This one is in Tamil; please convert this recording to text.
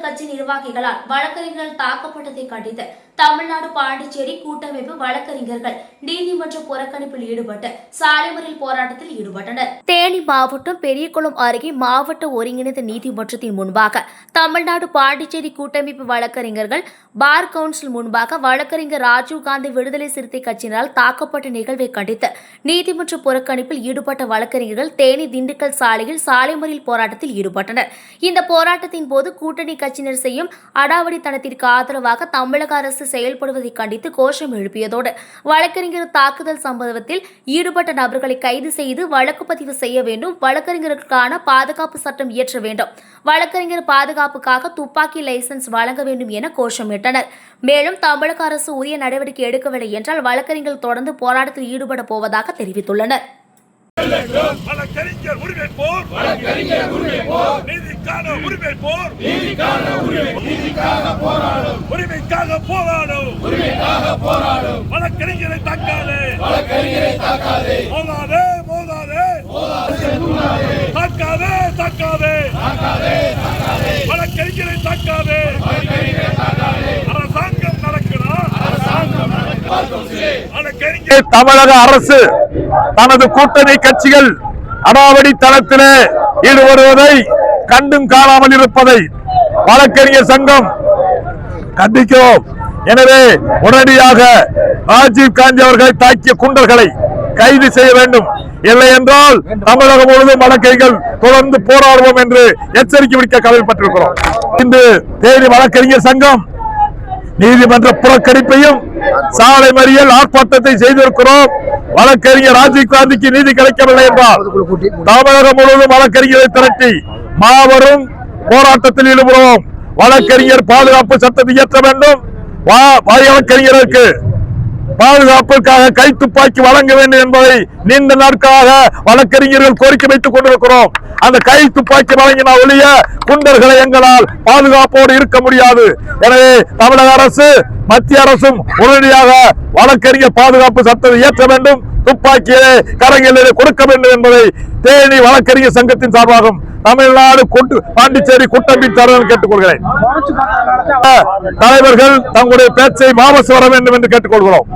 கட்சி நிர்வாகிகளால் வழக்கறிஞர்கள் தாக்கப்பட்டதை கண்டித்து தமிழ்நாடு பாண்டிச்சேரி கூட்டமைப்பு வழக்கறிஞர்கள் நீதிமன்ற புறக்கணிப்பில் ஈடுபட்டு சாலை மறியல் போராட்டத்தில் ஈடுபட்டனர். தேனி மாவட்டம் பெரியகுளம் அருகே மாவட்ட ஒருங்கிணைந்த நீதிமன்றத்தின் முன்பாக தமிழ்நாடு பாண்டிச்சேரி கூட்டமைப்பு வழக்கறிஞர்கள் பார் கவுன்சில் முன்பாக வழக்கறிஞர் ராஜீவ்காந்தி விடுதலை சிறுத்தை கட்சியினரால் தாக்கப்பட்ட நிகழ்வை கண்டித்து நீதிமன்ற புறக்கணிப்பில் ஈடுபட்ட வழக்கறிஞர்கள் தேனி திண்டுக்கல் சாலையில் சாலை மறியல் போராட்டத்தில் ஈடுபட்டனர். இந்த போராட்டத்தின் போது கூட்டணி கட்சியினர் செய்யும் அடாவடித்தனத்திற்கு ஆதரவாக தமிழக அரசு செயல்படுவதை கண்டித்து கோஷம் எழுப்பியதோடு வழக்கறிஞர் தாக்குதல் சம்பவத்தில் ஈடுபட்ட நபர்களை கைது செய்து வழக்கு பதிவு செய்ய வேண்டும், வழக்கறிஞர்களுக்கான பாதுகாப்பு சட்டம் இயற்ற வேண்டும், வழக்கறிஞர் பாதுகாப்புக்காக துப்பாக்கி லைசன்ஸ் வழங்க வேண்டும் என கோஷமிட்டனர். மேலும் தமிழக அரசு உரிய நடவடிக்கை எடுக்கவில்லை என்றால் வழக்கறிஞர்கள் தொடர்ந்து போராட்டத்தில் ஈடுபட போவதாக தெரிவித்துள்ளனர். வழக்கறிஞர் உரிமை போர், நீதிக்கான உரிமை போர், உரிமைக்காக போராடும், வழக்கறிஞரை தாக்காதே, மோதாதே, மோதாதே, தாக்காதே, தாக்காதே, வழக்கறிஞரை தாக்காதே. அரசாங்கம் நடக்கிறார். தமிழக அரசு தனது கூட்டணி கட்சிகள் அடாவடித்தனத்திலே ஈடுபடுவதை கண்டும் காணாமல் இருப்பதை வழக்கறிஞர் சங்கம் கண்டிக்கிறோம். எனவே உடனடியாக ராஜீவ்காந்தி அவர்களை தாக்கிய குண்டர்களை கைது செய்ய வேண்டும். இல்லை என்றால் தமிழகம் முழுவதும் வழக்கறிஞர்கள் தொடர்ந்து போராடுவோம் என்று எச்சரிக்கை விடுக்க கடமைப்பட்டிருக்கிறோம். இன்று தேனி வழக்கறிஞர் சங்கம் நீதிமன்ற புறக்கணிப்பையும் சாலை மறியல் ஆர்ப்பாட்டத்தை செய்திருக்கிறோம். வழக்கறிஞர் ராஜீவ்காந்திக்கு நீதி கிடைக்கவில்லை என்றால் தமிழகம் முழுவதும் வழக்கறிஞரை திரட்டி மாபெரும் போராட்டத்தில் ஈடுபடுவோம். வழக்கறிஞர் பாதுகாப்பு சட்டத்தை இயற்ற வேண்டும். வழக்கறிஞருக்கு பாதுகாப்பிற்காக கை துப்பாக்கி வழங்க வேண்டும் என்பதை நீண்ட நாட்களாக வழக்கறிஞர்கள் கோரிக்கை வைத்துக் கொண்டிருக்கிறோம். அந்த கை துப்பாக்கி வழங்கினால் ஒழிய குண்டர்களை எங்களால் பாதுகாப்போடு இருக்க முடியாது. எனவே தமிழக அரசு மத்திய அரசும் உடனடியாக வழக்கறிஞர் பாதுகாப்பு சட்டத்தை இயற்ற வேண்டும், துப்பாக்கியை கரங்களிலே கொடுக்க வேண்டும் என்பதை தேனி வழக்கறிஞர் சங்கத்தின் சார்பாகவும் தமிழ்நாடு பாண்டிச்சேரி கூட்டமைப்பின் சார்பாக கேட்டுக்கொள்கிறேன். தலைவர்கள் தங்களுடைய பேச்சை வாபஸ் வர வேண்டும் என்று கேட்டுக்கொள்கிறோம்.